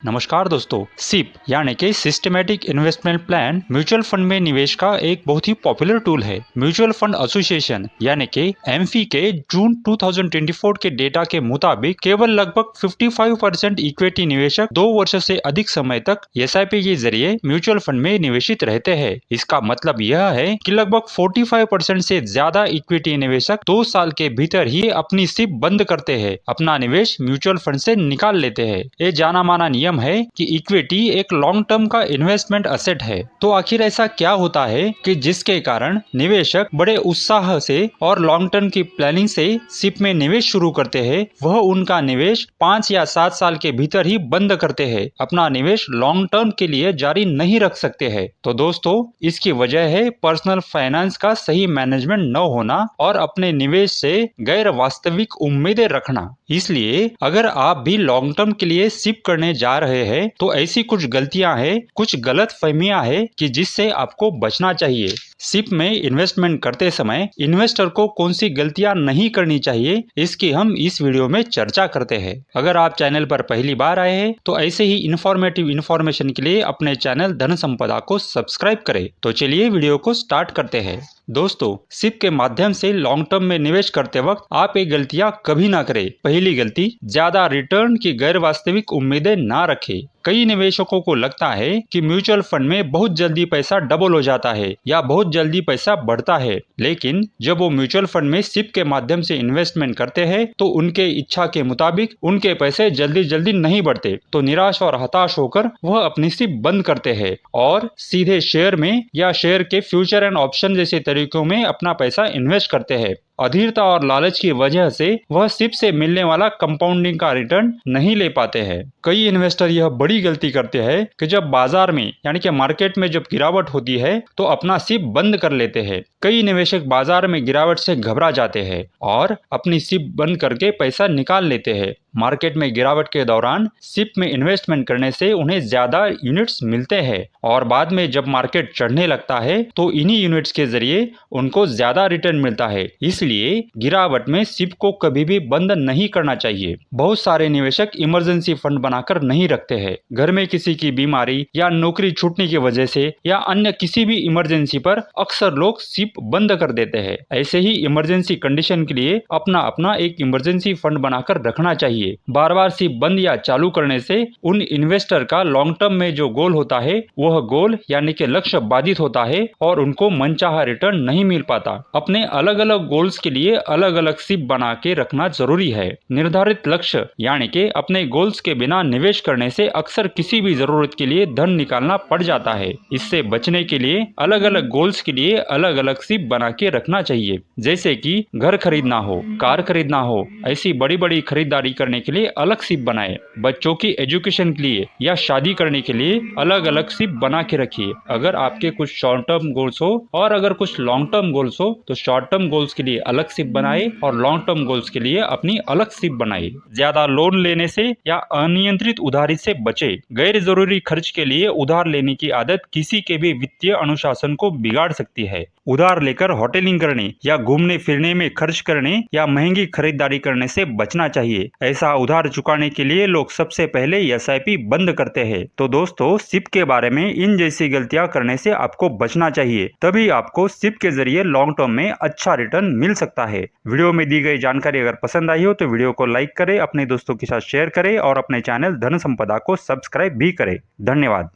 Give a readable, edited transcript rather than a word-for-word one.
नमस्कार दोस्तों, सिप यानी कि systematic investment plan mutual fund में निवेश का एक बहुत ही पॉपुलर टूल है। म्यूचुअल फंड एसोसिएशन यानी कि एमफी के जून 2024 के डेटा के मुताबिक केवल लगभग 55% इक्विटी निवेशक 2 वर्ष से अधिक समय तक एसआईपी के जरिए म्यूचुअल फंड में निवेशित रहते हैं। इसका मतलब यह है कि लगभग 45% से ज्यादा इक्विटी निवेशक 2 साल के भीतर ही अपनी सिप बंद करते हैं, अपना निवेश म्यूचुअल फंड से निकाल लेते हैं। ये जाना माना नियम है कि इक्विटी एक लॉन्ग टर्म का इन्वेस्टमेंट एसेट है। तो आखिर ऐसा क्या होता है कि जिसके कारण निवेशक बड़े उत्साह से और लॉन्ग टर्म की प्लानिंग से सिप में निवेश शुरू करते हैं, वह उनका निवेश 5 या 7 साल के भीतर ही बंद करते हैं, अपना निवेश लॉन्ग टर्म के लिए जारी नहीं रख सकते हैं। तो दोस्तों, इसकी वजह है पर्सनल फाइनेंस का सही मैनेजमेंट न होना और अपने निवेश से गैर वास्तविक उम्मीदें रखना। इसलिए अगर आप भी लॉन्ग टर्म के लिए सिप करने जा रहे हैं तो ऐसी कुछ गलतियां हैं, कुछ गलत फहमियां हैं कि जिससे आपको बचना चाहिए। सिप में इन्वेस्टमेंट करते समय इन्वेस्टर को कौन सी गलतियां नहीं करनी चाहिए, इसकी हम इस वीडियो में चर्चा करते हैं। अगर आप चैनल पर पहली बार आए हैं तो ऐसे ही इन्फॉर्मेटिव इन्फॉर्मेशन के लिए अपने चैनल धन संपदा को सब्सक्राइब करें। तो चलिए वीडियो को स्टार्ट करते हैं। दोस्तों, सिप के माध्यम से लॉन्ग टर्म में निवेश करते वक्त आप ये गलतियां कभी ना करें। पहली गलती, ज्यादा रिटर्न की गैर वास्तविक उम्मीदें ना रखें। कई निवेशकों को लगता है कि म्यूचुअल फंड में बहुत जल्दी पैसा डबल हो जाता है या बहुत जल्दी पैसा बढ़ता है, लेकिन जब वो म्यूचुअल फंड में सिप के माध्यम से इन्वेस्टमेंट करते हैं तो उनके इच्छा के मुताबिक उनके पैसे जल्दी जल्दी नहीं बढ़ते। तो निराश और हताश होकर वह अपनी सिप बंद करते हैं और सीधे शेयर में या शेयर के फ्यूचर एंड ऑप्शन जैसे तरीकों में अपना पैसा इन्वेस्ट करते हैं। अधीरता और लालच की वजह से वह सिप से मिलने वाला कंपाउंडिंग का रिटर्न नहीं ले पाते हैं। कई इन्वेस्टर यह बड़ी गलती करते हैं कि जब बाजार में यानी कि मार्केट में जब गिरावट होती है तो अपना सिप बंद कर लेते हैं। कई निवेशक बाजार में गिरावट से घबरा जाते हैं और अपनी सिप बंद करके पैसा निकाल लेते हैं। मार्केट में गिरावट के दौरान सिप में इन्वेस्टमेंट करने से उन्हें ज्यादा यूनिट्स मिलते हैं और बाद में जब मार्केट चढ़ने लगता है तो इन्हीं यूनिट्स के जरिए उनको ज्यादा रिटर्न मिलता है। इसलिए गिरावट में सिप को कभी भी बंद नहीं करना चाहिए। बहुत सारे निवेशक इमरजेंसी फंड बनाकर नहीं रखते हैं। घर में किसी की बीमारी या नौकरी छूटने की वजह से या अन्य किसी भी इमरजेंसी पर अक्सर लोग सिप बंद कर देते हैं। ऐसे ही इमरजेंसी कंडीशन के लिए अपना अपना एक इमरजेंसी फंड बनाकर रखना चाहिए। बार बार सिप बंद या चालू करने से उन इन्वेस्टर का लॉन्ग टर्म में जो गोल होता है वह गोल यानी कि लक्ष्य बाधित होता है और उनको मनचाहा रिटर्न नहीं मिल पाता। अपने अलग अलग गोल्स के लिए अलग अलग सिप बना के रखना जरूरी है। निर्धारित लक्ष्य यानी कि अपने गोल्स के बिना निवेश करने से अक्सर किसी भी जरूरत के लिए धन निकालना पड़ जाता है। इससे बचने के लिए अलग अलग गोल्स के लिए अलग अलग सिप बना के रखना चाहिए। जैसे कि घर खरीदना हो, कार खरीदना हो, ऐसी बड़ी बड़ी खरीदारी करने के लिए अलग सिप बनाए। बच्चों की एजुकेशन के लिए या शादी करने के लिए अलग अलग सिप बना के रखिए। अगर आपके कुछ शॉर्ट टर्म गोल्स हो और अगर कुछ लॉन्ग टर्म गोल्स हो तो शॉर्ट टर्म गोल्स के लिए अलग सिप बनाए और लॉन्ग टर्म गोल्स के लिए अपनी अलग सिप बनाए। ज्यादा लोन लेने से या अनियंत्रित उधारी से बचे। गैर जरूरी खर्च के लिए उधार लेने की आदत किसी के भी वित्तीय अनुशासन को बिगाड़ सकती है। उधार लेकर होटलिंग करने या घूमने फिरने में खर्च करने या महंगी खरीदारी करने से बचना चाहिए। ऐसा उधार चुकाने के लिए लोग सबसे पहले एसआईपी बंद करते हैं। तो दोस्तों, सिप के बारे में इन जैसी गलतियां करने से आपको बचना चाहिए, तभी आपको सिप के जरिए लॉन्ग टर्म में अच्छा रिटर्न मिल सकता है। वीडियो में दी गई जानकारी अगर पसंद आई हो तो वीडियो को लाइक करें, अपने दोस्तों के साथ शेयर करें और अपने चैनल धन संपदा को सब्सक्राइब भी करें। धन्यवाद।